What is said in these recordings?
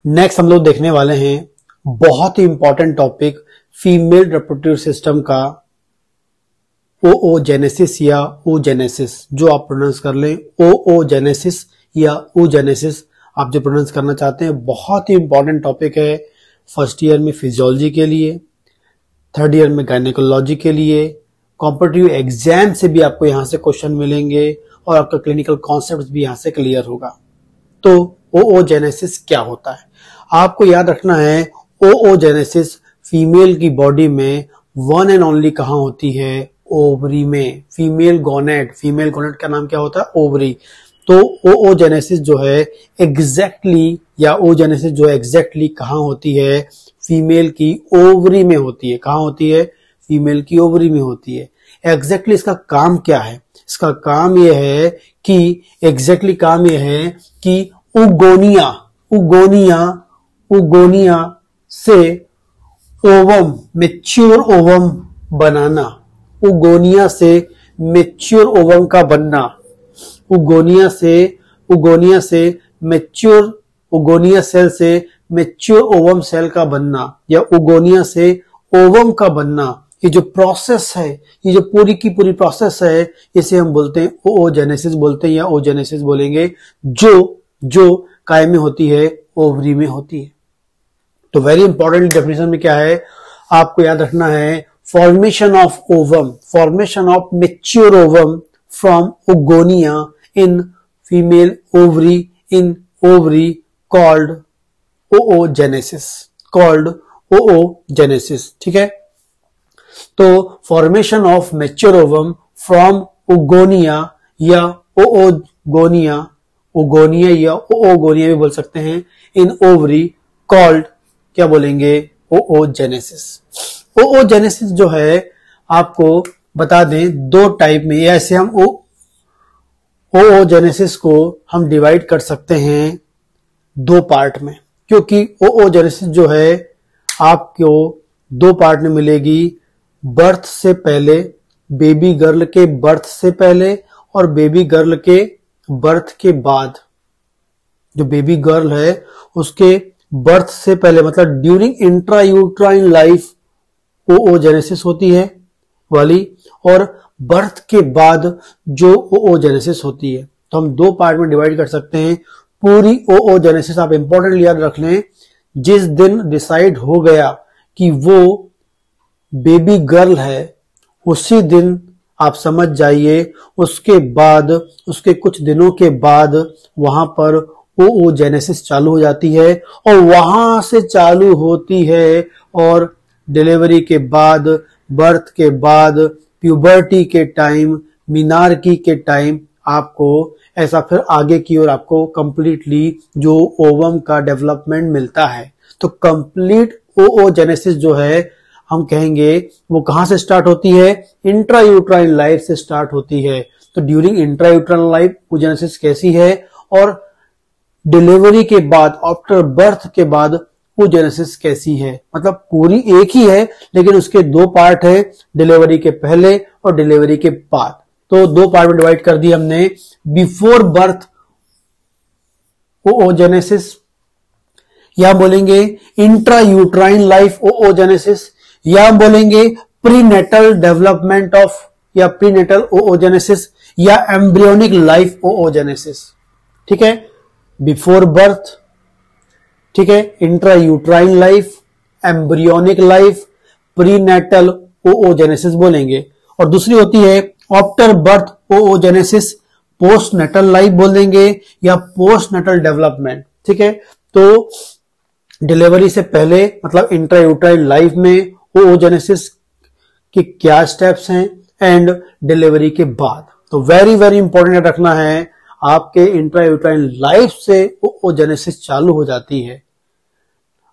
Next हम लोग देखने वाले हैं बहुत ही important topic female reproductive system का ओओजेनेसिस या oogenesis। जो आप प्रोनाउंस कर लें ओओजेनेसिस या oogenesis, आप जो प्रोनाउंस करना चाहते हैं। बहुत ही इंपॉर्टेंट टॉपिक है फर्स्ट ईयर में फिजियोलॉजी के लिए, थर्ड ईयर में गायनेकोलॉजी के लिए, कॉम्पिटिटिव एग्जाम से भी आपको यहां से क्वेश्चन मिलेंगे और आपका क्लिनिकल कॉन्सेप्ट भी यहां से क्लियर होगा। तो oogenesis क्या होता है आपको याद रखना है। oogenesis फीमेल की बॉडी में वन एंड ओनली कहां होती है? ओवरी में। फीमेल गोनेट का नाम क्या होता है? ओवरी। तो oogenesis जो है एग्जैक्टली या oogenesis जो है एग्जैक्टली कहां होती है? फीमेल की ओवरी में होती है। कहां होती है? फीमेल की ओवरी में होती है। एग्जैक्टली इसका काम क्या है? इसका काम यह है कि उगोनिया से ओवम, मेच्योर ओवम बनाना। उगोनिया से मेच्योर ओवम का बनना। उगोनिया सेल से मेच्योर ओवम सेल का बनना या उगोनिया से ओवम का बनना। ये जो प्रोसेस है, ये जो पूरी की पूरी प्रोसेस है, इसे हम बोलते हैं oogenesis बोलते हैं या oogenesis बोलेंगे, जो काय में होती है? ओवरी में होती है। तो वेरी इंपॉर्टेंट डेफिनेशन में क्या है आपको याद रखना है? Formation of mature ovum from oogonia in female ovary called oogenesis। ठीक है, तो formation of mature ovum from oogonia या ओगोनिया भी बोल सकते हैं, इन ओवरी कॉल्ड क्या बोलेंगे? oogenesis। oogenesis जो है आपको बता दें दो टाइप में, ऐसे हम oogenesis को हम डिवाइड कर सकते हैं दो पार्ट में, क्योंकि oogenesis जो है आपको दो पार्ट में मिलेगी। बर्थ से पहले, बेबी गर्ल के बर्थ से पहले और बेबी गर्ल के बर्थ के बाद। जो बेबी गर्ल है उसके बर्थ से पहले मतलब ड्यूरिंग इंट्रायूट्राइन लाइफ oogenesis होती है वाली, और बर्थ के बाद जो oogenesis होती है। तो हम दो पार्ट में डिवाइड कर सकते हैं। पूरी oogenesis आप इंपॉर्टेंटली याद रख लें, जिस दिन डिसाइड हो गया कि वो बेबी गर्ल है उसी दिन आप समझ जाइए उसके बाद, उसके कुछ दिनों के बाद वहां पर oogenesis चालू हो जाती है और वहां से चालू होती है और डिलीवरी के बाद, बर्थ के बाद, प्यूबर्टी के टाइम, मिनार्की के टाइम आपको ऐसा फिर आगे की ओर आपको कंप्लीटली जो ओवम का डेवलपमेंट मिलता है। तो कंप्लीट oogenesis जो है हम कहेंगे वो कहां से स्टार्ट होती है? इंट्रायूट्राइन लाइफ से स्टार्ट होती है। तो ड्यूरिंग इंट्रायूट्राइन लाइफ oogenesis कैसी है, और डिलीवरी के बाद, आफ्टर बर्थ के बाद oogenesis कैसी है। मतलब पूरी एक ही है लेकिन उसके दो पार्ट है, डिलीवरी के पहले और डिलीवरी के बाद। तो दो पार्ट में डिवाइड कर दी हमने। बिफोर बर्थ oogenesis या बोलेंगे इंट्रायूट्राइन लाइफ oogenesis, या बोलेंगे प्रीनेटल डेवलपमेंट ऑफ या प्रीनेटल oogenesis या एम्ब्रियोनिक लाइफ oogenesis। ठीक है, बिफोर बर्थ, ठीक है, intrauterine life, embryonic life, prenatal oogenesis बोलेंगे। और दूसरी होती है after birth oogenesis, postnatal life बोल देंगे या पोस्टनेटल डेवलपमेंट। ठीक है, तो डिलीवरी से पहले मतलब इंट्रायूट्राइन लाइफ में oogenesis के क्या स्टेप्स हैं एंड डिलीवरी के बाद। तो वेरी वेरी इंपॉर्टेंट रखना है, आपके इंट्रायूट्राइन लाइफ से oogenesis चालू हो जाती है,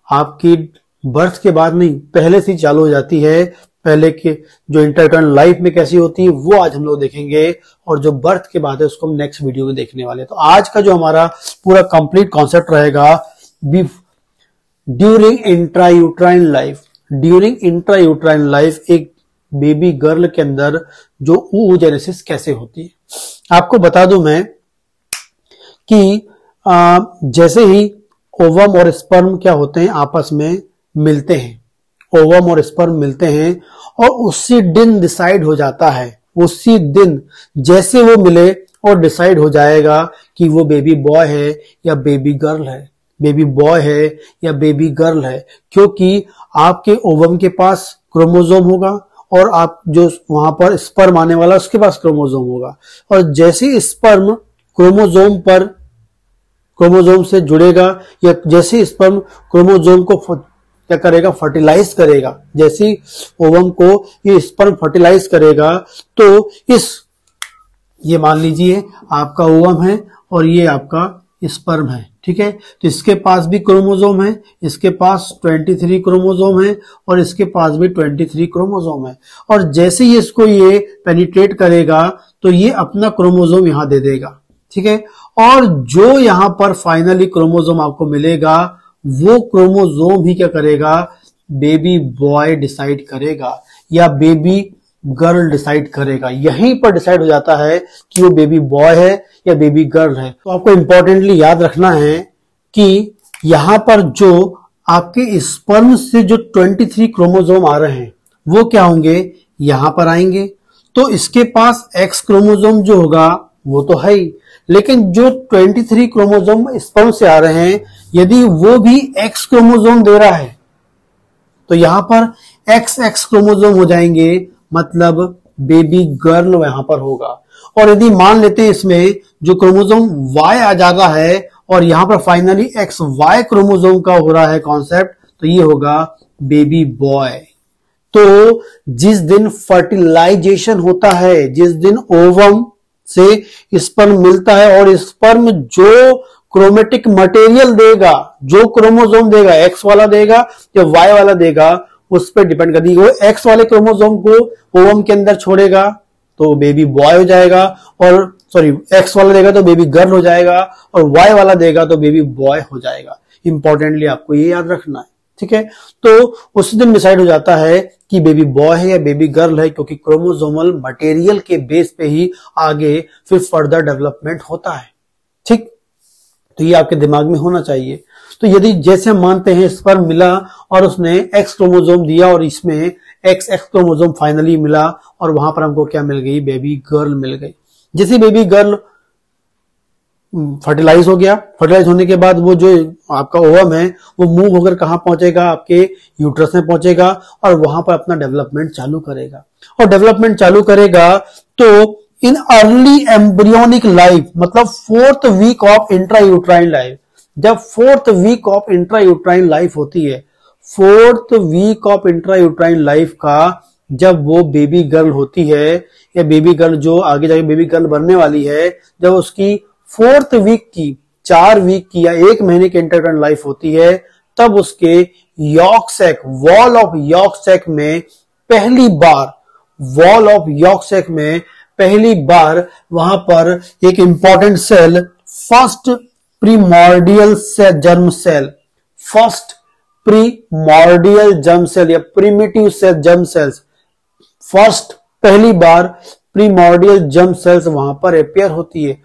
आपकी बर्थ के बाद नहीं, पहले से चालू हो जाती है। पहले के जो इंट्रायूट्राइन लाइफ में कैसी होती है वो आज हम लोग देखेंगे, और जो बर्थ के बाद है उसको हम नेक्स्ट वीडियो में देखने वाले हैं। तो आज का जो हमारा पूरा कंप्लीट कॉन्सेप्ट रहेगा ड्यूरिंग इंट्रायूट्राइन लाइफ, एक बेबी गर्ल के अंदर जो oogenesis कैसे होती है। आपको बता दूं मैं कि जैसे ही ओवम और स्पर्म क्या होते हैं, आपस में मिलते हैं। ओवम और स्पर्म मिलते हैं और उसी दिन डिसाइड हो जाता है, उसी दिन जैसे वो मिले और डिसाइड हो जाएगा कि वो बेबी बॉय है या बेबी गर्ल है, बेबी बॉय है या बेबी गर्ल है। क्योंकि आपके ओवम के पास क्रोमोसोम होगा और आप जो वहां पर स्पर्म आने वाला उसके पास क्रोमोसोम होगा, और जैसे स्पर्म क्रोमोसोम से जुड़ेगा या जैसे स्पर्म क्रोमोसोम को क्या करेगा, फर्टिलाइज करेगा, जैसे ओवम को ये स्पर्म फर्टिलाइज करेगा, तो ये मान लीजिए आपका ओवम है और ये आपका स्पर्म है, ठीक है। तो इसके पास भी क्रोमोसोम है, इसके पास 23 क्रोमोसोम है और इसके पास भी 23 क्रोमोसोम है, और जैसे ही इसको ये पेनिट्रेट करेगा तो ये अपना क्रोमोसोम यहां दे देगा, ठीक है। और जो यहां पर फाइनली क्रोमोसोम आपको मिलेगा वो क्रोमोसोम ही क्या करेगा, बेबी बॉय डिसाइड करेगा या बेबी गर्ल डिसाइड करेगा। यहीं पर डिसाइड हो जाता है कि वो बेबी बॉय है या बेबी गर्ल है। तो आपको इंपॉर्टेंटली याद रखना है कि यहां पर जो आपके स्पर्म से जो 23 क्रोमोसोम आ रहे हैं वो क्या होंगे, यहां पर आएंगे। तो इसके पास एक्स क्रोमोसोम जो होगा वो तो है ही, लेकिन जो 23 क्रोमोसोम स्पर्म से आ रहे हैं यदि वो भी एक्स क्रोमोसोम दे रहा है तो यहां पर एक्स एक्स क्रोमोसोम हो जाएंगे, मतलब बेबी गर्ल यहां पर होगा। और यदि मान लेते हैं इसमें जो क्रोमोसोम वाई आ जाता है और यहां पर फाइनली एक्स वाई क्रोमोसोम का हो रहा है कॉन्सेप्ट, तो ये होगा बेबी बॉय। तो जिस दिन फर्टिलाइजेशन होता है, जिस दिन ओवम से स्पर्म मिलता है और स्पर्म जो क्रोमेटिक मटेरियल देगा, जो क्रोमोसोम देगा, एक्स वाला देगा या वाई वाला देगा, उस पर डिपेंड करती है। वो एक्स वाले क्रोमोसोम को ओवम के अंदर छोड़ेगा तो बेबी बॉय हो जाएगा, और एक्स वाला देगा तो बेबी गर्ल हो जाएगा, और वाई वाला देगा तो बेबी बॉय हो जाएगा। इंपॉर्टेंटली आपको ये याद रखना है, ठीक है। तो उस दिन डिसाइड हो जाता है कि बेबी बॉय है या बेबी गर्ल है, क्योंकि क्रोमोसोमल मटेरियल के बेस पे ही आगे फिर फर्दर डेवलपमेंट होता है, ठीक। तो ये आपके दिमाग में होना चाहिए। तो यदि जैसे हम मानते हैं स्पर्म मिला और उसने एक्स क्रोमोसोम दिया और इसमें एक्स एक्स क्रोमोसोम फाइनली मिला और वहां पर हमको क्या मिल गई, बेबी गर्ल मिल गई। जैसे बेबी गर्ल फर्टिलाइज हो गया, फर्टिलाइज होने के बाद वो जो आपका ओवम है वो मूव होकर कहां पहुंचेगा, आपके यूट्रस में पहुंचेगा और वहां पर अपना डेवलपमेंट चालू करेगा। और डेवलपमेंट चालू करेगा तो इन अर्ली एम्ब्रियोनिक लाइफ, मतलब 4th week of intrauterine life, जब 4th week of intrauterine life होती है, 4th week of intrauterine life का जब वो बेबी गर्ल होती है या बेबी गर्ल जो आगे जाके बेबी गर्ल बनने वाली है, जब उसकी 4th वीक की, 4 वीक की या 1 महीने की इंट्रायूट्राइन लाइफ होती है, तब उसके yolk sac, wall of yolk sac में पहली बार, वॉल ऑफ यॉर्क सैक में पहली बार वहां पर एक important cell, first primordial germ cell, first primordial germ cell या primitive cell germ cells, first पहली बार प्रीमॉर्डियल जर्म सेल्स वहां पर अपेयर होती है।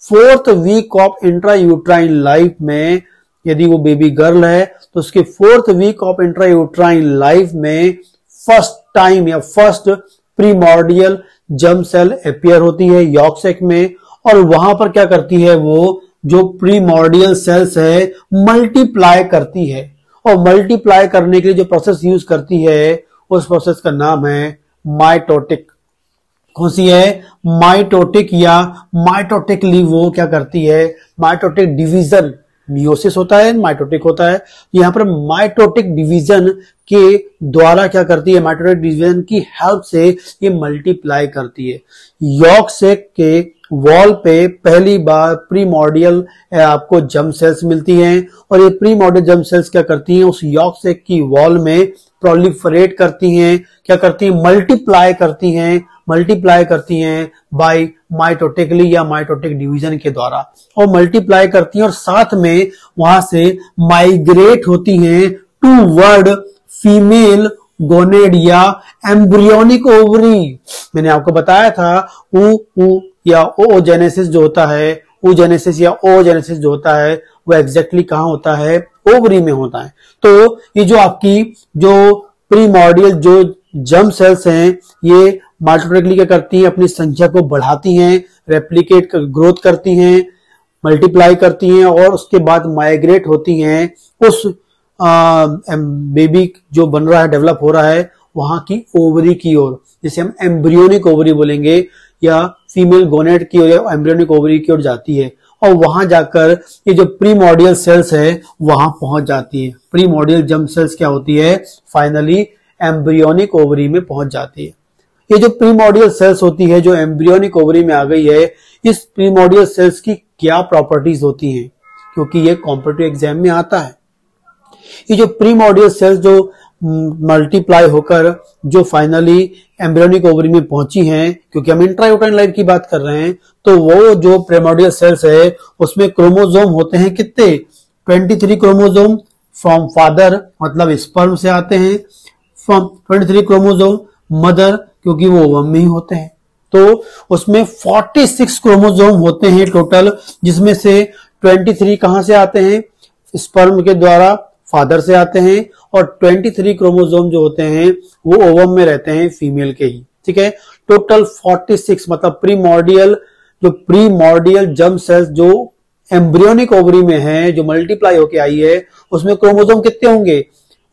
4th week of intrauterine life में यदि वो बेबी गर्ल है तो उसके 4th week of intrauterine life में फर्स्ट टाइम या first primordial germ cell appear होती है यॉर्क सैक में, और वहां पर क्या करती है, वो जो प्रीमॉर्डियल सेल्स है मल्टीप्लाई करती है, और मल्टीप्लाई करने के लिए जो प्रोसेस यूज करती है उस प्रोसेस का नाम है माइटोटिक। कौन सी है, माइटोटिक, या माइटोटिकली वो क्या करती है, माइटोटिक डिवीजन, मियोसिस होता है, माइटोटिक होता है, यहां पर माइटोटिक डिवीजन के द्वारा क्या करती है, माइटोटिक डिवीजन की हेल्प से ये मल्टीप्लाई करती है। यॉर्क सैक के वॉल पे पहली बार प्रीमॉर्डियल आपको जर्म सेल्स मिलती हैं, और ये प्रीमॉर्डियल जर्म सेल्स क्या करती हैं, उस यॉर्क सैक की वॉल में प्रोलिफरेट करती हैं, क्या करती हैं, मल्टीप्लाई करती हैं बाय माइटोटिकली या माइटोटिक डिवीजन के द्वारा, और मल्टीप्लाई करती हैं और साथ में वहां से माइग्रेट होती हैं टूवर्ड फीमेल गोनेड या एम्ब्रियोनिक ओवरी। मैंने आपको बताया था ऊ या ओजेनेसिस जो होता है oogenesis या oogenesis जो होता है वो एग्जैक्टली कहाँ होता है, ओवरी में होता है। तो ये जो आपकी जो प्रीमॉर्डियल जो जर्म सेल्स हैं ये माइटोटेकली क्या करती हैं, अपनी संख्या को बढ़ाती हैं, रेप्लिकेट ग्रोथ करती हैं, मल्टीप्लाई करती हैं और उसके बाद माइग्रेट होती हैं उस बेबी जो बन रहा है, डेवलप हो रहा है वहां की ओवरी की ओर, जिसे हम एम्ब्रियोनिक ओवरी बोलेंगे, या फीमेल गोनेट की ओर या एम्ब्रियोनिक ओवरी की ओर जाती है और वहां जाकर ये जो प्रीमॉर्डियल सेल्स है वहां पहुंच जाती है। प्रीमॉर्डियल जर्म सेल्स क्या होती है, फाइनली एम्ब्रियोनिक ओवरी में पहुंच जाती है। ये जो प्रीमॉर्डियल सेल्स होती है जो एम्ब्रियोनिक ओवरी में आ गई है, इस प्रीमॉर्डियल सेल्स की क्या प्रॉपर्टीज होती हैं, क्योंकि ये कॉम्पिटिटिव एग्जाम में आता है। ये जो प्रीमॉर्डियल सेल्स जो मल्टीप्लाई होकर जो फाइनली एम्ब्रियोनिक ओवरी में पहुंची हैं, क्योंकि हम इंट्रायूटेराइन लाइफ की बात कर रहे हैं, तो वो जो प्रीमॉर्डियल सेल्स है उसमें क्रोमोसोम होते हैं कितने, 23 क्रोमोसोम फ्रॉम फादर मतलब स्पर्म से आते हैं, फ्रॉम 23 क्रोमोसोम मदर क्योंकि वो ओवम में ही होते हैं। तो उसमें 46 क्रोमोसोम होते हैं टोटल, जिसमें से 23 कहां से आते हैं, स्पर्म के द्वारा फादर से आते हैं, और 23 क्रोमोसोम जो होते हैं वो ओवम में रहते हैं फीमेल के ही। ठीक है, टोटल 46 मतलब प्रीमॉर्डियल जर्म सेल्स जो एम्ब्रियोनिक ओवरी में है, जो मल्टीप्लाई होके आई है, उसमें क्रोमोसोम कितने होंगे,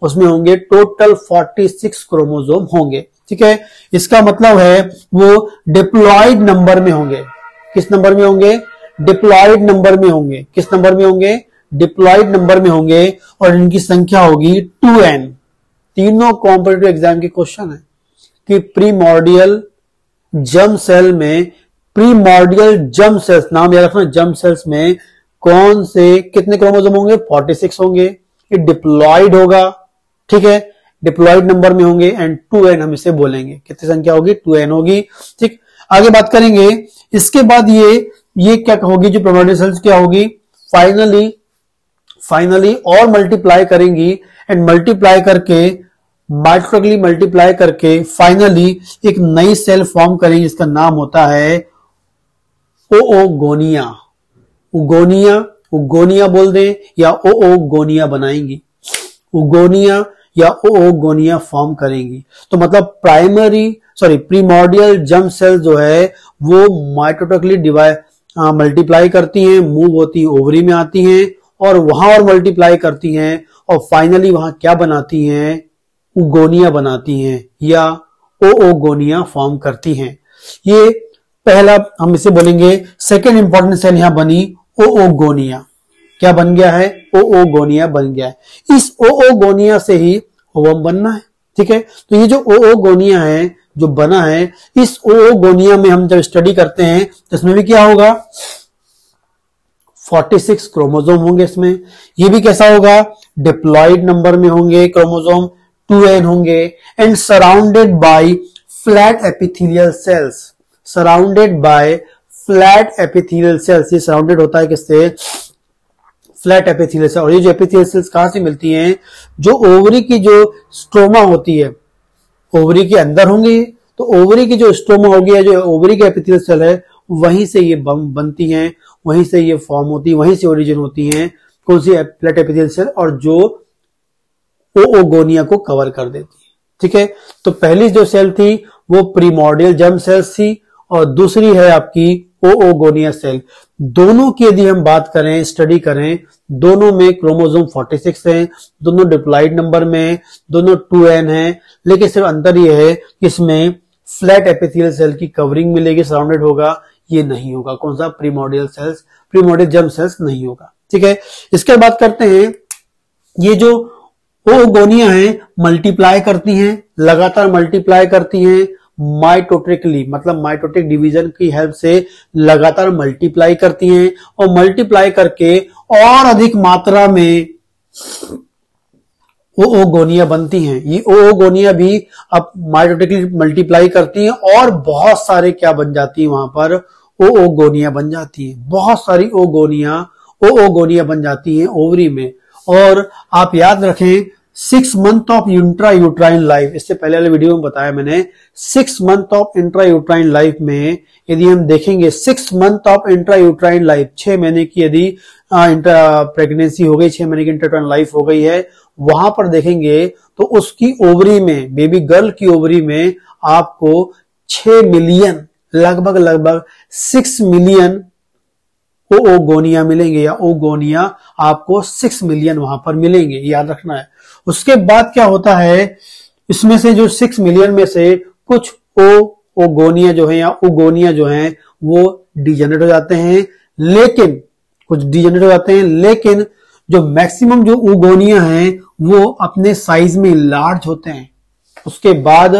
उसमें होंगे टोटल 46 क्रोमोसोम होंगे। ठीक है, इसका मतलब है वो डिप्लॉयड नंबर में होंगे। किस नंबर में होंगे, डिप्लॉयड नंबर में होंगे। किस नंबर में होंगे, डिप्लॉयड नंबर में होंगे, और इनकी संख्या होगी 2n। तीनों कॉम्पिटिटिव एग्जाम के क्वेश्चन है कि प्रीमॉर्डियल जर्म सेल में, प्रीमॉर्डियल जर्म सेल्स नाम याद रखना, जर्म सेल्स में कौन से कितने क्रोमोसोम होंगे, 46 होंगे। ये डिप्लॉयड होगा, ठीक है, डिप्लॉयड नंबर में होंगे, एंड 2n हम इसे बोलेंगे। कितनी संख्या होगी, 2n होगी। ठीक, आगे बात करेंगे। इसके बाद ये क्या होगी, जो प्रीमॉर्डियल सेल्स क्या होगी, फाइनली और मल्टीप्लाई करेंगी, एंड मल्टीप्लाई करके माइटोटेकली मल्टीप्लाई करके फाइनली एक नई सेल फॉर्म करेंगे, जिसका नाम होता है ओओगोनिया। उगोनिया बोल दें या ओओगोनिया बनाएंगी, उगोनिया या ओओगोनिया फॉर्म करेंगी। तो मतलब प्रीमॉर्डियल जर्म सेल जो है वो माइटोटेकली मल्टीप्लाई करती हैं, मूव होती ओवरी में आती हैं, और वहां और मल्टीप्लाई करती हैं, और फाइनली वहां क्या बनाती हैं, उगोनिया बनाती हैं या ओओगोनिया फॉर्म करती हैं। ये पहला हम इसे बोलेंगे। सेकेंड इंपॉर्टेंट सेल यहां बनी ओओगोनिया। क्या बन गया है, ओओगोनिया बन गया है। इस ओओगोनिया से ही ओवम बनना है। ठीक है, तो ये जो ओओगोनिया है जो बना है, इस ओओगोनिया में हम जब स्टडी करते हैं तो इसमें भी क्या होगा, 46 क्रोमोसोम होंगे इसमें। ये भी कैसा होगा, डिप्लॉयड नंबर में होंगे क्रोमोसोम, 2n होंगे, and surrounded by flat epithelial cells. Surrounded by flat epithelial cells. ये सराउंडेड होता है किससे, फ्लैट एपिथेलियल सेल्स। और ये जो एपिथेलियल सेल्स कहां से मिलती हैं, जो ओवरी की जो स्ट्रोमा होती है, ओवरी के अंदर होंगी, तो ओवरी की जो स्ट्रोमा होगी या जो ओवरी के एपिथेलियल सेल है, वहीं से ये बनती हैं, वहीं से ये फॉर्म होती है, वहीं से ओरिजिन होती हैं। कौन सी, फ्लैट एपिथेलियल सेल, और जो ओओगोनिया को कवर कर देती है। ठीक है, तो पहली जो सेल थी वो प्रीमॉर्डियल जर्म सेल्स थी, और दूसरी है आपकी ओओगोनिया सेल। दोनों की यदि हम बात करें, स्टडी करें, दोनों में क्रोमोसोम 46 है, दोनों डिप्लॉयड नंबर में, दोनों 2n है, लेकिन सिर्फ अंतर यह है कि इसमें फ्लैट एपिथेलियल सेल की कवरिंग मिलेगी, सराउंडेड होगा, ये नहीं होगा। कौन सा, प्रीमॉर्डियल सेल्स, प्रीमॉर्डियल जर्म सेल्स नहीं होगा। ठीक है, इसके बाद करते हैं, ये जो ओओगोनिया है मल्टीप्लाई करती हैं, लगातार मल्टीप्लाई करती हैं, माइटोटेकली मतलब माइटोटिक डिवीजन की हेल्प से लगातार मल्टीप्लाई करती हैं, और मल्टीप्लाई करके और अधिक मात्रा में ओओगोनिया बनती हैं। ये ओओगोनिया भी अब माइटोटिकली मल्टीप्लाई करती हैं, और बहुत सारे क्या बन जाती है, वहां पर ओओगोनिया बन जाती है। बहुत सारी ओओगोनिया बन जाती हैं ओवरी में। और आप याद रखें, 6 month of intra uterine life, इससे पहले वाले वीडियो में बताया मैंने, 6 month of intra uterine life में यदि हम देखेंगे 6 month of intra uterine life, 6 महीने की यदि इंट्रा प्रेगनेंसी हो गई, 6 महीने की इंट्रा लाइफ हो गई है, वहां पर देखेंगे तो उसकी ओवरी में, बेबी गर्ल की ओवरी में आपको 6 मिलियन, लगभग 6 मिलियन ओगोनिया मिलेंगे, या ओगोनिया आपको 6 मिलियन वहां पर मिलेंगे, याद रखना है। उसके बाद क्या होता है, इसमें से जो 6 मिलियन में से कुछ ओगोनिया जो है या ओगोनिया जो है वो डिजेनरेट हो जाते हैं, लेकिन कुछ डिजेनरेट हो जाते हैं, लेकिन जो मैक्सिमम जो ओगोनिया हैं वो अपने साइज में लार्ज होते हैं। उसके बाद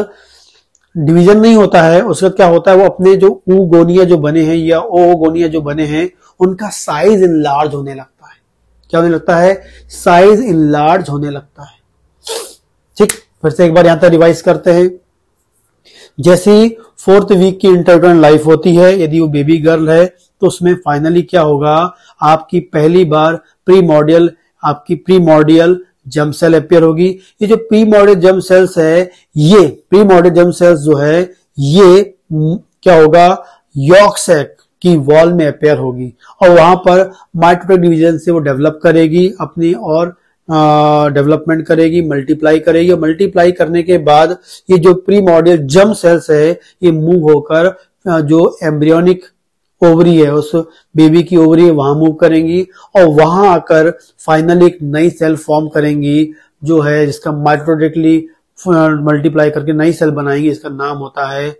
डिवीजन नहीं होता है, उसका क्या होता है, वो अपने जो ओगोनिया जो बने हैं या ओगोनिया जो बने हैं उनका साइज इनलार्ज होने लगता है। क्या होने लगता है, साइज इनलार्ज होने लगता है। ठीक, फिर से एक बार यहां तक रिवाइज करते हैं। जैसी 4th वीक की इंटरटर्न लाइफ होती है, यदि वो बेबी गर्ल है तो उसमें फाइनली क्या होगा, आपकी पहली बार प्रीमॉर्डियल जर्म सेल अपियर होगी। ये जो प्रीमॉर्डियल जर्म सेल्स है, ये प्रीमॉर्डियल जर्म सेल्स जो है ये क्या होगा, यॉर्क सैक की वॉल में अपेयर होगी और वहां पर माइटोटिक डिवीजन से वो डेवलप करेगी अपनी, और डेवलपमेंट करेगी, मल्टीप्लाई करेगी, और मल्टीप्लाई करने के बाद ये जो प्रीमॉर्डियल जर्म सेल्स है ये मूव होकर जो एम्ब्रियोनिक ओवरी है, उस बेबी की ओवरी है, वहां मूव करेंगी और वहां आकर फाइनली एक नई सेल फॉर्म करेंगी जो है, जिसका माइटोटिकली मल्टीप्लाई करके नई सेल बनाएंगी। इसका नाम होता है,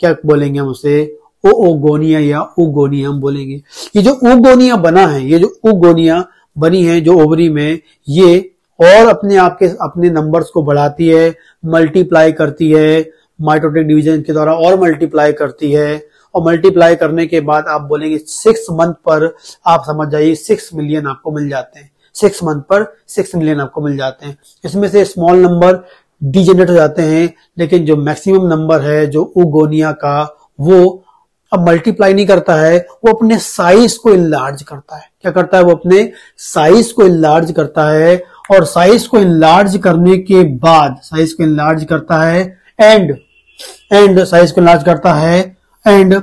क्या बोलेंगे हम उसे, ओगोनिया या ओगोनिया हम बोलेंगे। ये जो ओगोनिया बना है, ये जो ओगोनिया बनी है जो ओवरी में, ये और अपने नंबर्स को बढ़ाती है, मल्टीप्लाई करती है, माइटोटिक डिवीजन के द्वारा और मल्टीप्लाई करती है, और मल्टीप्लाई करने के बाद आप बोलेंगे 6 मंथ पर आप समझ जाइए 6 मिलियन आपको मिल जाते हैं। 6 मंथ पर 6 मिलियन आपको मिल जाते हैं। इसमें से स्मॉल नंबर डिजेनरेट हो जाते हैं, लेकिन जो मैक्सिमम नंबर है जो ओगोनिया का, वो अब मल्टीप्लाई नहीं करता है, वो अपने साइज को इनलार्ज करता है। क्या करता है, वो अपने साइज को इनलार्ज करता है, और साइज को इनलार्ज करने के बाद साइज को इनलार्ज करता है एंड साइज को इनलार्ज करता है एंड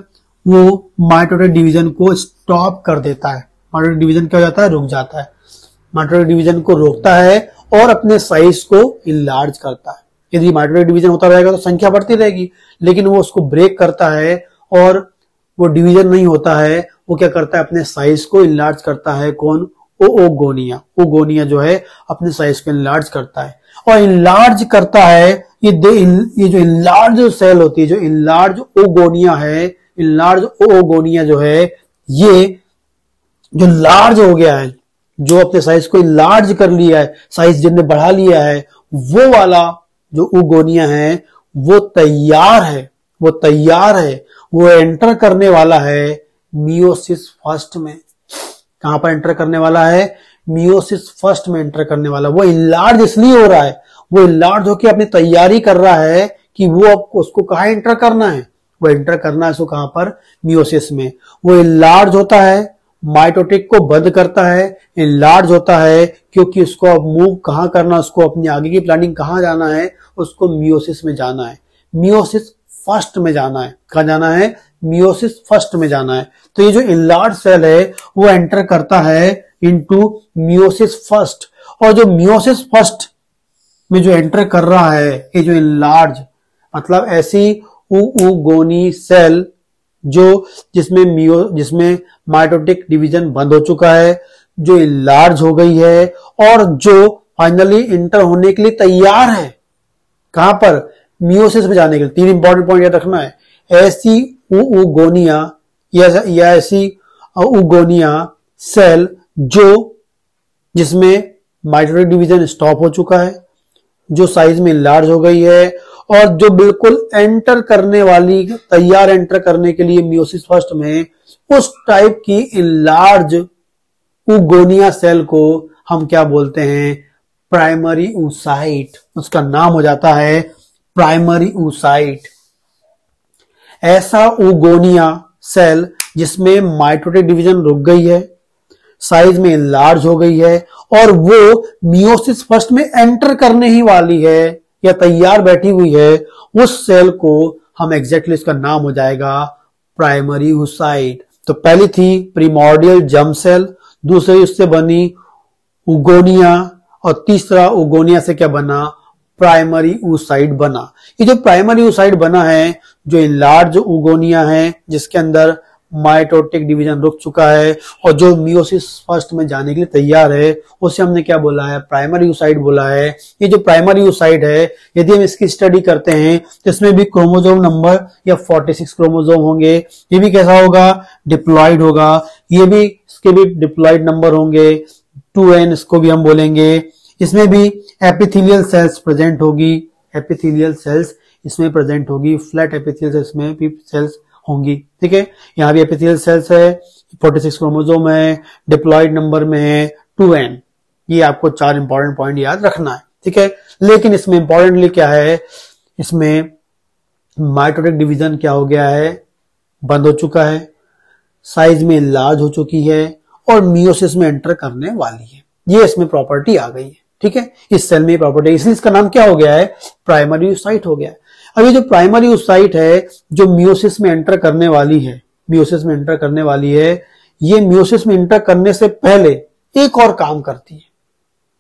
वो माइटोटिक डिवीजन को स्टॉप कर देता है। माइटोटिक डिवीजन क्या हो जाता है, रुक जाता है। माइटोटिक डिवीजन को रोकता है और अपने साइज को इनलार्ज करता है। यदि माइटोटिक डिवीजन होता रहेगा तो संख्या बढ़ती रहेगी, लेकिन वो उसको ब्रेक करता है और वो डिवीजन नहीं होता है, वो क्या करता है, अपने साइज को इनलार्ज करता है। कौन, ओगोनिया। ओगोनिया जो है अपने साइज को इनलार्ज करता है, और इनलार्ज करता है ये जो इनलार्ज सेल होती है, जो इनलार्ज ओगोनिया है, इनलार्ज ओगोनिया जो है, ये जो लार्ज हो गया है, जो अपने साइज को इनलार्ज कर लिया है, साइज जिसने बढ़ा लिया है, वो वाला जो ओगोनिया है वो तैयार है, वो एंटर करने वाला है मियोसिस फर्स्ट में। कहां पर एंटर करने वाला है, मियोसिस फर्स्ट में एंटर करने वाला। वो इनलार्ज इसलिए हो रहा है, वो इनलार्ज होकर अपनी तैयारी कर रहा है कि वो अब उसको कहां एंटर करना है, वो एंटर करना है उसको कहां पर, मियोसिस में। वो इनलार्ज होता है, माइटोटिक को बंद करता है, इनलार्ज होता है, क्योंकि उसको अब मूव कहां करना, उसको अपनी आगे की प्लानिंग कहां जाना है, उसको मियोसिस में जाना है, मियोसिस फर्स्ट में जाना है। कहां जाना है, मियोसिस फर्स्ट में जाना है। तो ये जो इनलार्ज सेल है वो एंटर करता है इनटू मियोसिस फर्स्ट, और जो मियोसिस फर्स्ट में जो एंटर कर रहा है, ये जो इनलार्ज, मतलब ऐसी ओगोनी सेल जो जिसमें माइटोटिक डिवीजन बंद हो चुका है, जो इनलार्ज हो गई है और जो फाइनली इंटर होने के लिए तैयार है, कहां पर, मियोसिस में जाने के लिए। 3 इंपॉर्टेंट पॉइंट याद रखना है। ऐसी ओगोनिया या ऐसी ओगोनिया सेल जिसमें माइटोटिक डिवीजन स्टॉप हो चुका है, जो साइज में लार्ज हो गई है, और जो बिल्कुल एंटर करने वाली, तैयार एंटर करने के लिए मियोसिस फर्स्ट में, उस टाइप की इनलार्ज ओगोनिया सेल को हम क्या बोलते हैं, प्राइमरी oocyte। उसका नाम हो जाता है प्राइमरी oocyte। ऐसा ओगोनिया सेल जिसमें माइटोटिक डिवीजन रुक गई है, साइज में इनलार्ज हो गई है और वो मियोसिस फर्स्ट में एंटर करने ही वाली है या तैयार बैठी हुई है, उस सेल को हम एग्जैक्टली उसका नाम हो जाएगा प्राइमरी oocyte। तो पहली थी प्रीमोर्डियल जर्म सेल, दूसरी उससे बनी उगोनिया और तीसरा उगोनिया से क्या बना, प्राइमरी oocyte बना। ये जो प्राइमरी oocyte बना है, जो इनलार्ज उगोनिया है जिसके अंदर माइटोटिक डिवीजन रुक चुका है और जो मियोसिस फर्स्ट में जाने के लिए तैयार है, उसे हमने क्या बोला है, प्राइमरी oocyte बोला है। ये जो प्राइमरी oocyte है, यदि हम इसकी स्टडी करते हैं तो इसमें भी क्रोमोसोम नंबर या 46 क्रोमोसोम होंगे। ये भी कैसा होगा, डिप्लॉइड होगा। ये भी, इसके भी डिप्लॉइड नंबर होंगे, 2n इसको भी हम बोलेंगे। इसमें भी एपिथेलियल सेल्स प्रेजेंट होगी, एपिथेलियल सेल्स इसमें प्रेजेंट होगी, फ्लैट एपिथेलियल सेल्स में भी सेल्स होंगी। ठीक है, यहाँ भी एपिथेलियल सेल्स है, 46 क्रोमोसोम है, डिप्लॉइड नंबर में है 2n। ये आपको 4 इंपॉर्टेंट पॉइंट याद रखना है। ठीक है, लेकिन इसमें इंपॉर्टेंटली क्या है, इसमें माइटोटिक डिवीजन क्या हो गया है, बंद हो चुका है, साइज में लार्ज हो चुकी है और मियोसिस में एंटर करने वाली है। ये इसमें प्रॉपर्टी आ गई है। ठीक है, इस सेल में प्रॉपर्टी, इसलिए इसका नाम क्या हो गया है, प्राइमरी oocyte हो गया है। अब ये जो प्राइमरी oocyte है जो मियोसिस में एंटर करने वाली है, मियोसिस में एंटर करने वाली है, ये मियोसिस में एंटर करने से पहले एक और काम करती है।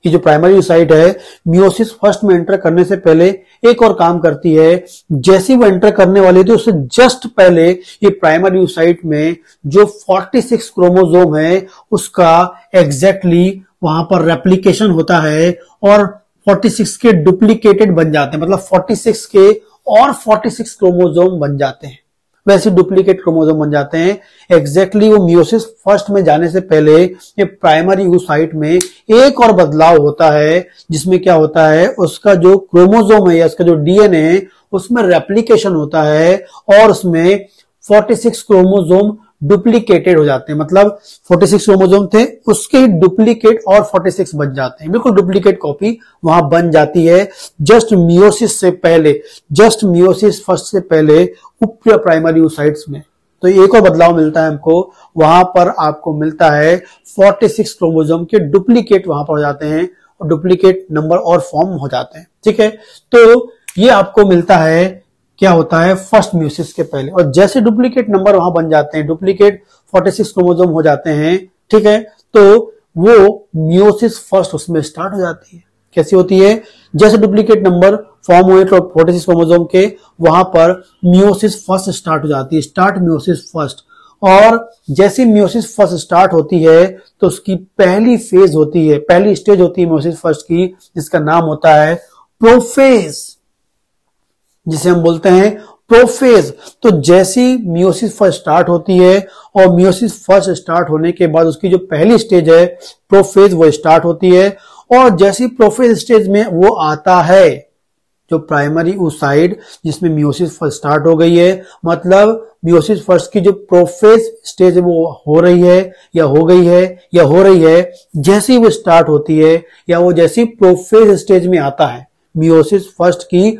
ये जो प्राइमरी oocyte है मियोसिस फर्स्ट में एंटर करने से पहले एक और काम करती है। जैसे वो एंटर करने वाली थी उससे जस्ट पहले ये प्राइमरी oocyte में जो 46 क्रोमोसोम है उसका एग्जैक्टली वहां पर रेप्लिकेशन होता है और 46 के डुप्लीकेटेड बन जाते हैं, मतलब 46 के और 46 क्रोमोसोम बन जाते हैं, वैसे डुप्लीकेट क्रोमोसोम बन जाते हैं। एग्जैक्टली वो मियोसिस फर्स्ट में जाने से पहले ये प्राइमरी oocyte में एक और बदलाव होता है, जिसमें क्या होता है, उसका जो क्रोमोसोम है या उसका जो डीएनए है उसमें रेप्लिकेशन होता है और उसमें 46 क्रोमोसोम डुप्लीकेटेड हो जाते हैं। मतलब 46 क्रोमोसोम थे, उसके ही डुप्लीकेट और 46 बन जाते हैं, बिल्कुल डुप्लीकेट कॉपी वहां बन जाती है जस्ट मियोसिस से पहले, जस्ट मियोसिस फर्स्ट से पहले प्राइमरी oocytes में। तो एक और बदलाव मिलता है हमको, वहां पर आपको मिलता है 46 क्रोमोसोम के डुप्लीकेट वहां पर हो जाते हैं और डुप्लीकेट नंबर और फॉर्म हो जाते हैं। ठीक है, तो ये आपको मिलता है, क्या होता है, फर्स्ट मियोसिस के पहले। और जैसे डुप्लीकेट नंबर वहां बन जाते हैं, डुप्लीकेट 46 क्रोमोसोम हो जाते हैं, ठीक है, तो वो मियोसिस फर्स्ट उसमें स्टार्ट हो जाती है। कैसी होती है, जैसे डुप्लीकेट नंबर फॉर्म हुए तो 46 क्रोमोसोम के, वहां पर मियोसिस फर्स्ट स्टार्ट हो जाती है, स्टार्ट मियोसिस फर्स्ट। और जैसे मियोसिस फर्स्ट स्टार्ट होती है तो उसकी पहली फेज होती है, पहली स्टेज होती है मियोसिस फर्स्ट की, जिसका नाम होता है प्रोफेज, जिसे हम बोलते हैं प्रोफेज। तो जैसी मियोसिस फर्स्ट स्टार्ट होती है और मियोसिस फर्स्ट स्टार्ट होने के बाद उसकी जो पहली स्टेज है प्रोफेज वो स्टार्ट होती है। और जैसी प्रोफेज स्टेज में वो आता है, जो प्राइमरी oocyte जिसमें मियोसिस फर्स्ट स्टार्ट हो गई है, मतलब मियोसिस फर्स्ट की जो प्रोफेज स्टेज वो हो रही है या हो गई है या हो रही है, जैसी वो स्टार्ट होती है या वो जैसी प्रोफेज स्टेज में आता है, मियोसिस फर्स्ट की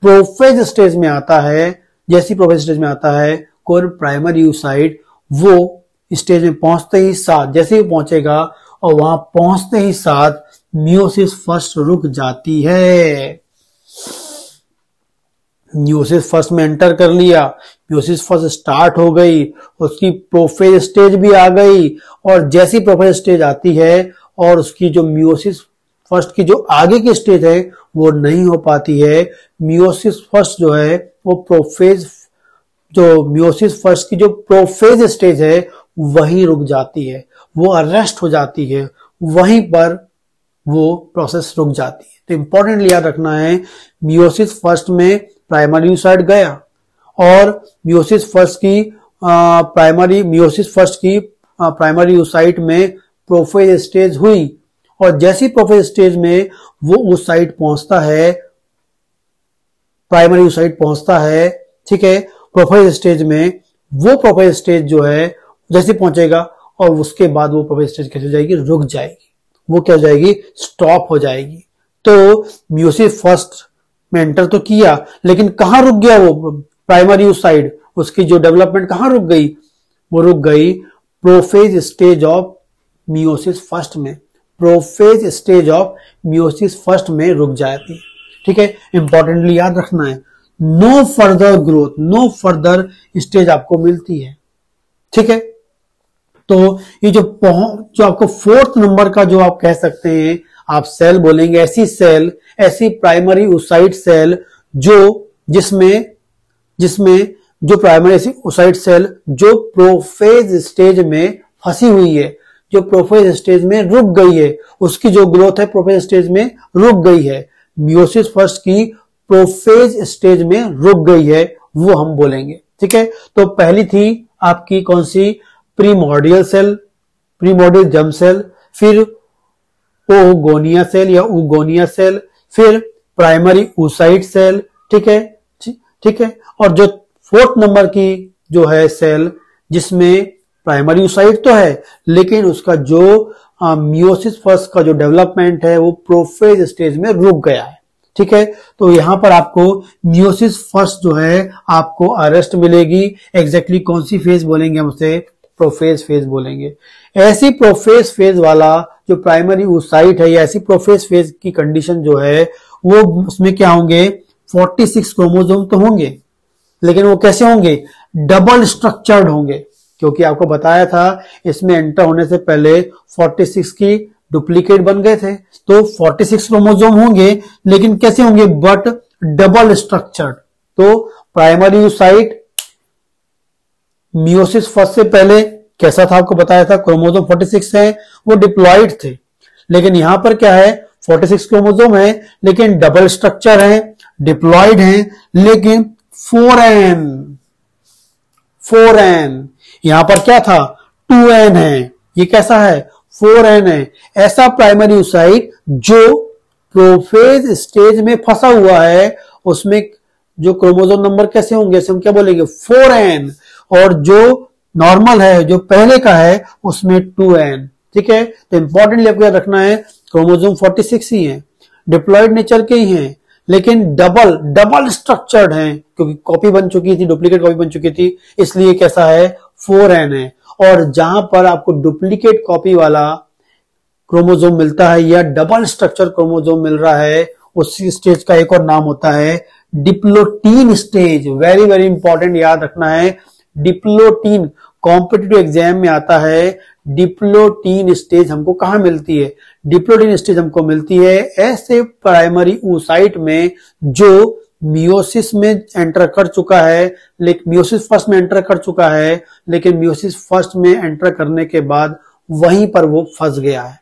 प्रोफेज स्टेज में आता है, जैसी प्रोफेज स्टेज में आता है कोई प्राइमरी oocyte, वो स्टेज में पहुंचते ही साथ, जैसे ही पहुंचेगा और वहां पहुंचते ही साथ मियोसिस फर्स्ट रुक जाती है। मियोसिस फर्स्ट में एंटर कर लिया, मियोसिस फर्स्ट स्टार्ट हो गई, उसकी प्रोफेज स्टेज भी आ गई और जैसी प्रोफेज स्टेज आती है और उसकी जो मियोसिस फर्स्ट की जो आगे की स्टेज है वो नहीं हो पाती है। मियोसिस फर्स्ट जो है वो प्रोफेज, जो मियोसिस फर्स्ट की जो प्रोफेज स्टेज है वहीं रुक जाती है, वो अरेस्ट हो जाती है, वहीं पर वो प्रोसेस रुक जाती है। तो इंपॉर्टेंटली याद रखना है, मियोसिस फर्स्ट में प्राइमरी oocyte गया और मियोसिस फर्स्ट की प्राइमरी oocyte में प्रोफेज स्टेज हुई और जैसी प्रोफेज स्टेज में वो oocyte पहुंचता है, प्राइमरी oocyte पहुंचता है, ठीक है, प्रोफेज स्टेज में, वो प्रोफेज स्टेज जो है जैसे पहुंचेगा और उसके बाद वो प्रोफेज स्टेज कैसे जाएगी, रुक जाएगी, वो क्या हो जाएगी, स्टॉप हो जाएगी। तो मियोसिस फर्स्ट में एंटर तो किया लेकिन कहां रुक गया वो प्राइमरी oocyte, उसकी जो डेवलपमेंट कहां रुक गई, वो रुक गई prophase stage of meiosis first में, prophase stage of meiosis first में रुक जाती है। ठीक है, इंपॉर्टेंटली याद रखना है, no further growth, no further stage आपको मिलती है। ठीक है, तो ये जो आपको फोर्थ नंबर का जो आप कह सकते हैं, आप सेल बोलेंगे, ऐसी सेल, ऐसी प्राइमरी oocyte सेल जिसमें जो प्राइमरी ऐसी oocyte सेल जो प्रोफेज स्टेज में फंसी हुई है, जो प्रोफेज स्टेज में रुक गई है, उसकी जो ग्रोथ है प्रोफेज स्टेज में रुक गई है, मियोसिस फर्स्ट की प्रोफेज स्टेज में रुक गई है, वो हम बोलेंगे। ठीक है, तो पहली थी आपकी कौन सी, primordial cell, primordial germ cell, फिर ओगोनिया सेल या उगोनिया सेल, फिर प्राइमरी oocyte सेल। ठीक है, ठीक है, और जो फोर्थ नंबर की जो है सेल जिसमें प्राइमरी oocyte तो है लेकिन उसका जो मियोसिस फर्स्ट का जो डेवलपमेंट है वो प्रोफेज स्टेज में रुक गया है। ठीक है, तो यहां पर आपको मियोसिस फर्स्ट जो है आपको अरेस्ट मिलेगी। एग्जैक्टली कौन सी फेज बोलेंगे हम उसे, प्रोफेज फेज बोलेंगे। ऐसी प्रोफेज फेज वाला जो प्राइमरी oocyte है या ऐसी प्रोफेज फेज की कंडीशन जो है वो उसमें क्या होंगे, 46 क्रोमोसोम तो होंगे, लेकिन वो कैसे होंगे, डबल स्ट्रक्चर्ड होंगे, क्योंकि आपको बताया था इसमें एंटर होने से पहले 46 की डुप्लीकेट बन गए थे। तो 46 क्रोमोसोम होंगे लेकिन कैसे होंगे, बट डबल स्ट्रक्चर्ड। तो प्राइमरी oocyte मियोसिस फर्स्ट से पहले कैसा था आपको बताया था, क्रोमोसोम 46 है, वो डिप्लॉइड थे, लेकिन यहां पर क्या है, 46 क्रोमोसोम है लेकिन डबल स्ट्रक्चर है, डिप्लॉइड है, लेकिन 4n यहां पर क्या था, 2n है, ये कैसा है, 4n है। ऐसा प्राइमरी oocyte जो प्रोफेज स्टेज में फंसा हुआ है उसमें जो क्रोमोसोम नंबर कैसे होंगे, हम क्या बोलेंगे, 4n, और जो नॉर्मल है जो पहले का है उसमें 2n। ठीक है, तो इंपॉर्टेंटली आपको याद रखना है क्रोमोसोम 46 ही है, डिप्लॉइड नेचर के ही हैं, लेकिन डबल स्ट्रक्चर्ड हैं, क्योंकि कॉपी बन चुकी थी, डुप्लीकेट कॉपी बन चुकी थी, इसलिए कैसा है, 4n है। और जहां पर आपको डुप्लीकेट कॉपी वाला क्रोमोसोम मिलता है या डबल स्ट्रक्चर क्रोमोसोम मिल रहा है, उसी स्टेज का एक और नाम होता है diplotene stage. Very very important, याद रखना है, डिप्लोटीन कॉम्पिटिटिव एग्जाम में आता है। डिप्लोटीन स्टेज हमको कहां मिलती है, डिप्लोटीन स्टेज हमको मिलती है ऐसे प्राइमरी oocyte में जो मियोसिस में एंटर कर चुका है, लेकिन मियोसिस फर्स्ट में एंटर कर चुका है, लेकिन मियोसिस फर्स्ट में एंटर करने के बाद वहीं पर वो फंस गया है,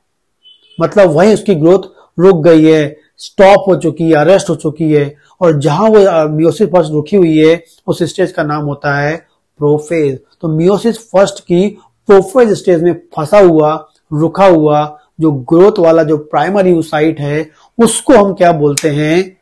मतलब वहीं उसकी ग्रोथ रुक गई है, स्टॉप हो चुकी है, अरेस्ट हो चुकी है, और जहां वो मियोसिस फर्स्ट रुकी हुई है उस स्टेज का नाम होता है प्रोफेज। तो मियोसिस फर्स्ट की प्रोफेज स्टेज में फंसा हुआ, रुका हुआ जो ग्रोथ वाला जो प्राइमरी oocyte है उसको हम क्या बोलते हैं,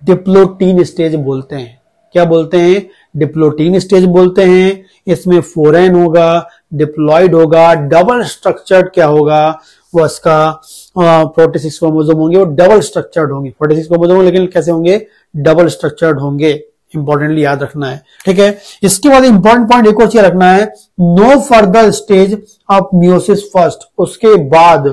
डिप्लोटीन स्टेज बोलते हैं। क्या बोलते हैं, डिप्लोटीन स्टेज बोलते हैं। इसमें 4n होगा, डिप्लॉइड होगा, डबल स्ट्रक्चर्ड क्या होगा, वो इसका 46 क्रोमोसोम होंगे, वो डबल स्ट्रक्चर्ड होंगे, 46 क्रोमोसोम लेकिन कैसे होंगे, डबल स्ट्रक्चर्ड होंगे। इंपॉर्टेंटली याद रखना है। ठीक है, इसके बाद इंपॉर्टेंट पॉइंट एक और चीज रखना है, no further stage of meiosis first, उसके बाद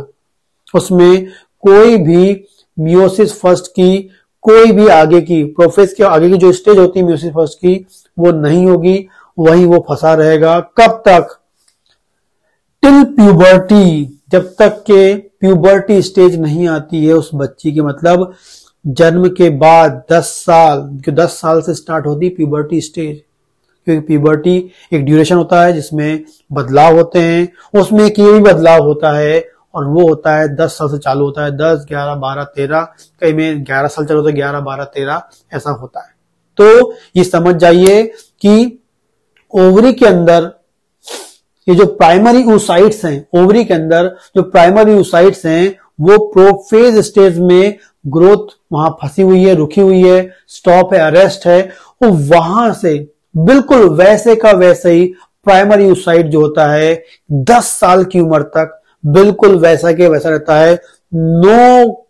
उसमें कोई भी मियोसिस फर्स्ट की कोई भी आगे की प्रोफेज के आगे की जो स्टेज होती है मियोसिस फर्स्ट की वो नहीं होगी, वहीं वो फंसा रहेगा। कब तक, टिल प्यूबर्टी, जब तक के प्यूबर्टी स्टेज नहीं आती है उस बच्ची की, मतलब जन्म के बाद 10 साल, क्योंकि 10 साल से स्टार्ट होती है प्यूबर्टी स्टेज, क्योंकि प्यूबर्टी एक ड्यूरेशन होता है जिसमें बदलाव होते हैं, उसमें एक ये भी बदलाव होता है और वो होता है 10 साल से चालू होता है, 10, 11, 12, 13, कई में 11 साल चालू होता है, 11, 12, 13 ऐसा होता है। तो ये समझ जाइए कि ओवरी के अंदर ये जो प्राइमरी oocytes हैं, ओवरी के अंदर जो प्राइमरी oocytes हैं वो प्रोफेज स्टेज में ग्रोथ वहां फंसी हुई है, रुकी हुई है, स्टॉप है, अरेस्ट है, वो वहां से बिल्कुल वैसे का वैसे ही प्राइमरी oocyte जो होता है 10 साल की उम्र तक बिल्कुल वैसा के वैसा रहता है। नो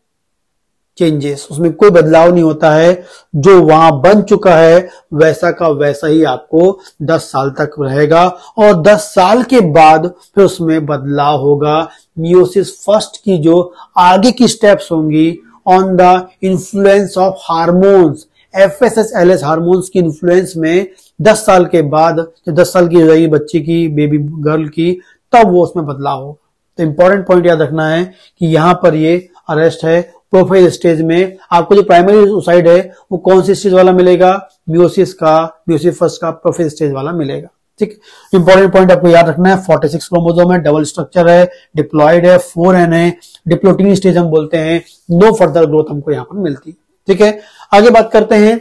चेंजेस, उसमें कोई बदलाव नहीं होता है। जो वहां बन चुका है वैसा का वैसा ही आपको 10 साल तक रहेगा और 10 साल के बाद फिर उसमें बदलाव होगा। मियोसिस फर्स्ट की जो आगे की स्टेप्स होंगी on the influence of hormones, FSH-LH hormones की इन्फ्लुएंस में 10 साल के बाद, जब 10 साल की हो जाएगी बच्ची की, बेबी गर्ल की, तब वो उसमें बदलाव होगा। तो इंपॉर्टेंट पॉइंट याद रखना है कि यहां पर ये अरेस्ट है प्रोफेज स्टेज में। आपको जो प्राइमरी oocyte है वो कौन सी स्टेज वाला मिलेगा? मियोसिस फर्स्ट का प्रोफेज स्टेज वाला मिलेगा। ठीक, इंपॉर्टेंट पॉइंट आपको याद रखना है। 46 क्रोमोसोम है, डबल स्ट्रक्चर है, डिप्लॉयड है, 4n है, डिप्लोटिंग स्टेज हम बोलते हैं। नो फर्दर ग्रोथ हमको यहां पर मिलती है। ठीक है, आगे बात करते हैं।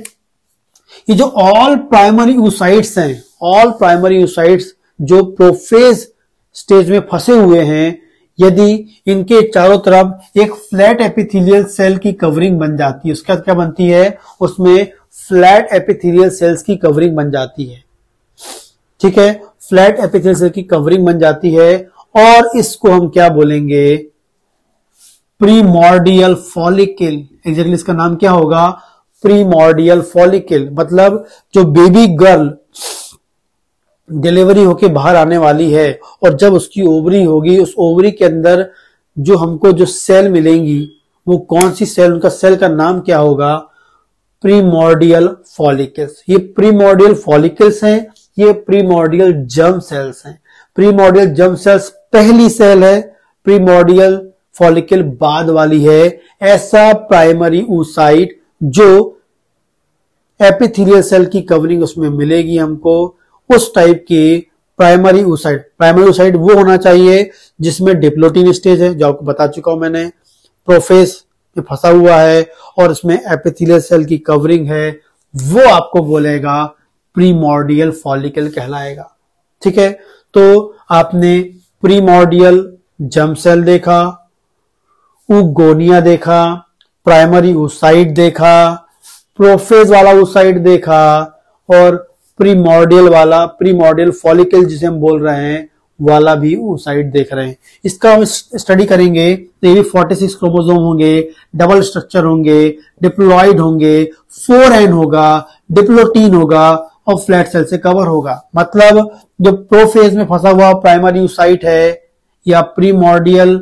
ये जो ऑल प्राइमरी oocytes हैं, ऑल प्राइमरी oocytes जो प्रोफेज स्टेज में फंसे हुए हैं, यदि इनके चारों तरफ एक फ्लैट एपिथेलियल सेल की कवरिंग बन जाती है, उसके बाद क्या बनती है? उसमें फ्लैट एपिथेलियल सेल्स की कवरिंग बन जाती है। ठीक है, फ्लैट एपिथेलियल सेल की कवरिंग बन जाती है और इसको हम क्या बोलेंगे? प्रीमॉर्डियल फॉलिकल। एग्जैक्टली इसका नाम क्या होगा? प्रीमॉर्डियल फॉलिकल। मतलब जो बेबी गर्ल डिलीवरी होके बाहर आने वाली है और जब उसकी ओवरी होगी, उस ओवरी के अंदर जो हमको जो सेल मिलेंगी वो कौन सी सेल, उनका सेल का नाम क्या होगा? प्रीमॉर्डियल फॉलिकल्स। ये प्रीमॉर्डियल फॉलिकल्स हैं, ये प्रीमॉर्डियल जर्म सेल्स हैं। प्रीमॉर्डियल जर्म सेल्स पहली सेल है, प्रीमॉर्डियल फॉलिकल बाद वाली है। ऐसा प्राइमरी oocyte जो एपिथेलियल सेल की कवरिंग उसमें मिलेगी हमको, उस टाइप की प्राइमरी oocyte। प्राइमरी oocyte वो होना चाहिए जिसमें डिप्लोटिन स्टेज है, जो आपको बता चुका हूं मैंने, प्रोफेज में फंसा हुआ है और इसमें एपिथेलियल सेल की कवरिंग है, वो आपको बोलेगा प्रीमॉर्डियल फॉलिकल कहलाएगा। ठीक है, तो आपने प्रीमॉर्डियल जर्म सेल देखा, ऊगोनिया देखा, प्राइमरी oocyte देखा, प्रोफेज वाला oocyte देखा और प्रीमॉर्डियल वाला, प्रीमॉर्डियल फॉलिकल जिसे हम बोल रहे हैं वाला भी oocyte देख रहे हैं। इसका हम स्टडी करेंगे तो ये भी 46 क्रोमोसोम होंगे, डबल स्ट्रक्चर होंगे, डिप्लॉयड होंगे, 4n होगा, डिप्लोटीन होगा और फ्लैट सेल से कवर होगा। मतलब जो प्रोफेज में फंसा हुआ प्राइमरी oocyte है या प्रीमॉर्डियल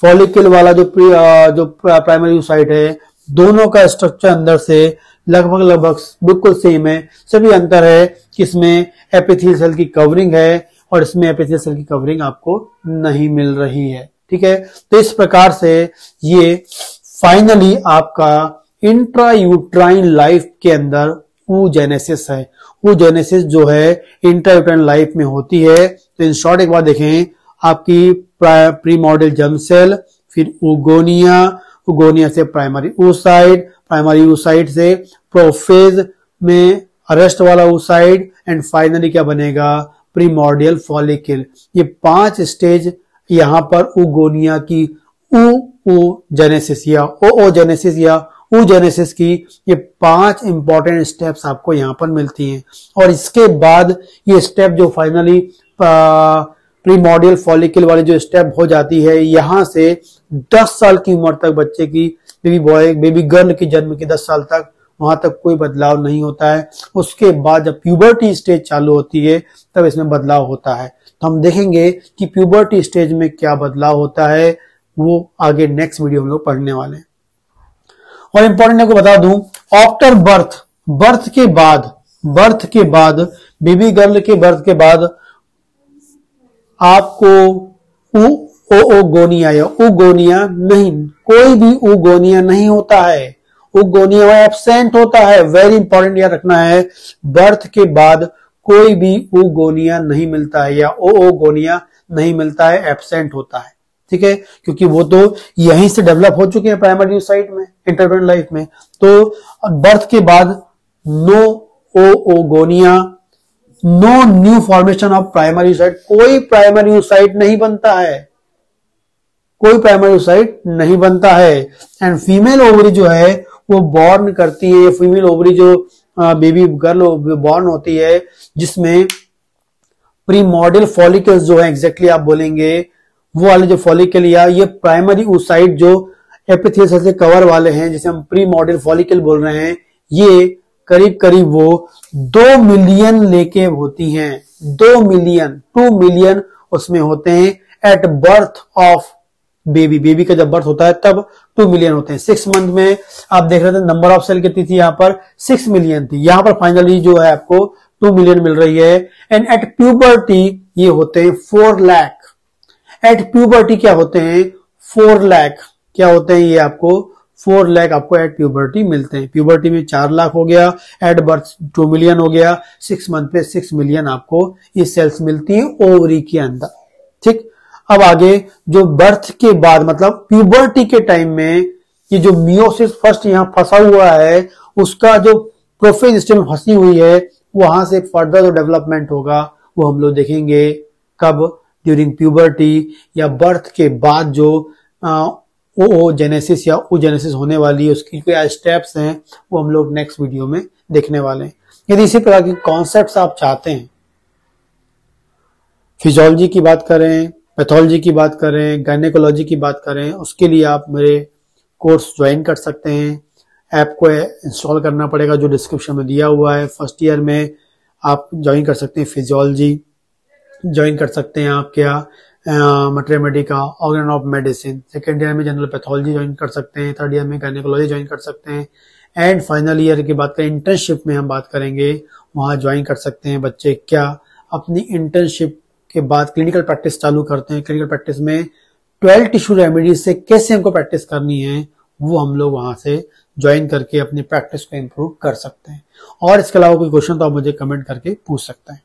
फॉलिकल वाला जो प्राइमरी oocyte है, दोनों का स्ट्रक्चर अंदर से लगभग बिल्कुल सेम है। सभी अंतर है कि इसमें एपिथेलियल सेल की कवरिंग है और इसमें एपिथेलियल सेल की कवरिंग आपको नहीं मिल रही है। ठीक है, तो इस प्रकार से ये फाइनली आपका इंट्रायूट्राइन लाइफ के अंदर oogenesis है। oogenesis जो है इंट्रायूट्राइन लाइफ में होती है। तो इन शॉर्ट एक बार देखें, आपकी प्रीमॉर्डियल जर्म सेल, फिर ऊगोनिया, ऊगोनिया से प्राइमरी oocyte, प्राइमरी oocyte से प्रोफेज में अरेस्ट वाला oocyte एंड फाइनली क्या बनेगा? प्रीमॉर्डियल फॉलिकल। ये 5 स्टेज यहां पर ऊगोनिया की oogenesis या oogenesis या oogenesis की ये 5 इंपॉर्टेंट स्टेप्स आपको यहां पर मिलती हैं। और इसके बाद ये स्टेप जो फाइनली प्रीमॉर्डियल फॉलिकल वाली जो स्टेप हो जाती है, यहां से 10 साल की उम्र तक बच्चे की, बेबी गर्ल की जन्म की 10 साल तक, वहां तक कोई बदलाव नहीं होता है। उसके बाद जब प्यूबर्टी स्टेज चालू होती है तब इसमें बदलाव होता है। तो हम देखेंगे कि प्यूबर्टी स्टेज में क्या बदलाव होता है, वो आगे नेक्स्ट वीडियो में लोग पढ़ने वाले हैं। और इंपॉर्टेंट आपको बता दूं, आफ्टर बर्थ के बाद बेबी गर्ल के बर्थ के बाद आपको oogonia या oogonia नहीं, कोई भी oogonia नहीं होता है। oogonia एब्सेंट होता है। वेरी इंपॉर्टेंट याद रखना है, बर्थ के बाद कोई भी oogonia नहीं मिलता है या oogonia नहीं मिलता है, एब्सेंट होता है। ठीक है, क्योंकि वो तो यहीं से डेवलप हो चुके हैं प्राइमरी oocyte में, इंट्रायूट्राइन लाइफ में। तो बर्थ के बाद no oogonia, no new formation of primary oocyte, कोई प्राइमरी oocyte नहीं बनता है, कोई प्राइमरी oocyte नहीं बनता है। एंड फीमेल ओवरी जो है वो बॉर्न करती है, फीमेल ओवरी जो बेबी गर्ल बॉर्न होती है, जिसमें प्रीमॉर्डियल फॉलिकल्स जो है, एग्जैक्टली आप बोलेंगे वो वाले जो फॉलिकल या ये प्राइमरी oocyte जो एपिथेलियल सेल से कवर वाले हैं, जिसे हम प्री मॉडल फॉलिकल बोल रहे हैं, ये करीब करीब वो 2 मिलियन लेके होती हैं। 2 मिलियन उसमें होते हैं एट बर्थ ऑफ बेबी का जब बर्थ होता है तब 2 मिलियन होते हैं। 6 मंथ में आप देख रहे थे नंबर ऑफ सेल कितनी थी, यहां पर 6 मिलियन थी, यहां पर फाइनली जो है आपको 2 मिलियन मिल रही है। एंड एट प्यूबर्टी ये होते हैं 4 लाख। एट प्यूबर्टी क्या होते हैं, 4 लाख क्या होते हैं, ये आपको 4 लाख आपको एट प्यूबर्टी मिलते हैं। प्यूबर्टी में 4 लाख हो गया, एट बर्थ 2 मिलियन हो गया, 6 मंथ पे 6 मिलियन आपको ये सेल्स मिलती हैं ओवरी के अंदर। ठीक, अब आगे जो बर्थ के बाद मतलब प्यूबर्टी के टाइम में ये जो मियोसिस फर्स्ट यहां फंसा हुआ है, उसका जो प्रोफेज सिस्टम फंसी हुई है, वहां से फर्दर जो डेवलपमेंट होगा वो हम लोग देखेंगे कब, ड्यूरिंग प्यूबर्टी या बर्थ के बाद जो ओजेनेसिस या ओजेनेसिस होने वाली है, उसकी क्या स्टेप्स हैं वो हम लोग नेक्स्ट वीडियो में देखने वाले हैं। यदि इसी प्रकार के कॉन्सेप्ट्स आप चाहते हैं, फिजियोलॉजी की बात करें, पैथोलॉजी की बात करें, गायनेकोलॉजी की बात करें, उसके लिए आप मेरे कोर्स ज्वाइन कर सकते हैं। ऐप को इंस्टॉल करना पड़ेगा जो डिस्क्रिप्शन में दिया हुआ है। फर्स्ट ईयर में आप ज्वाइन कर सकते हैं फिजियोलॉजी, ज्वाइन कर सकते हैं आप क्या मैटरनिटी का organ of medicine, second year में जनरल पैथोलॉजी ज्वाइन कर सकते हैं, थर्ड ईयर में गायनेकोलॉजी ज्वाइन कर सकते हैं, एंड फाइनल ईयर की बात करें इंटर्नशिप में हम बात करेंगे, वहां ज्वाइन कर सकते हैं बच्चे क्या अपनी इंटर्नशिप के बाद क्लिनिकल प्रैक्टिस चालू करते हैं। क्लिनिकल प्रैक्टिस में 12 टिश्यू रेमेडीज से कैसे हमको प्रैक्टिस करनी है वो हम लोग वहां से ज्वाइन करके अपनी प्रैक्टिस को इंप्रूव कर सकते हैं। और इसके अलावा कोई क्वेश्चन तो आप मुझे कमेंट करके पूछ सकते हैं।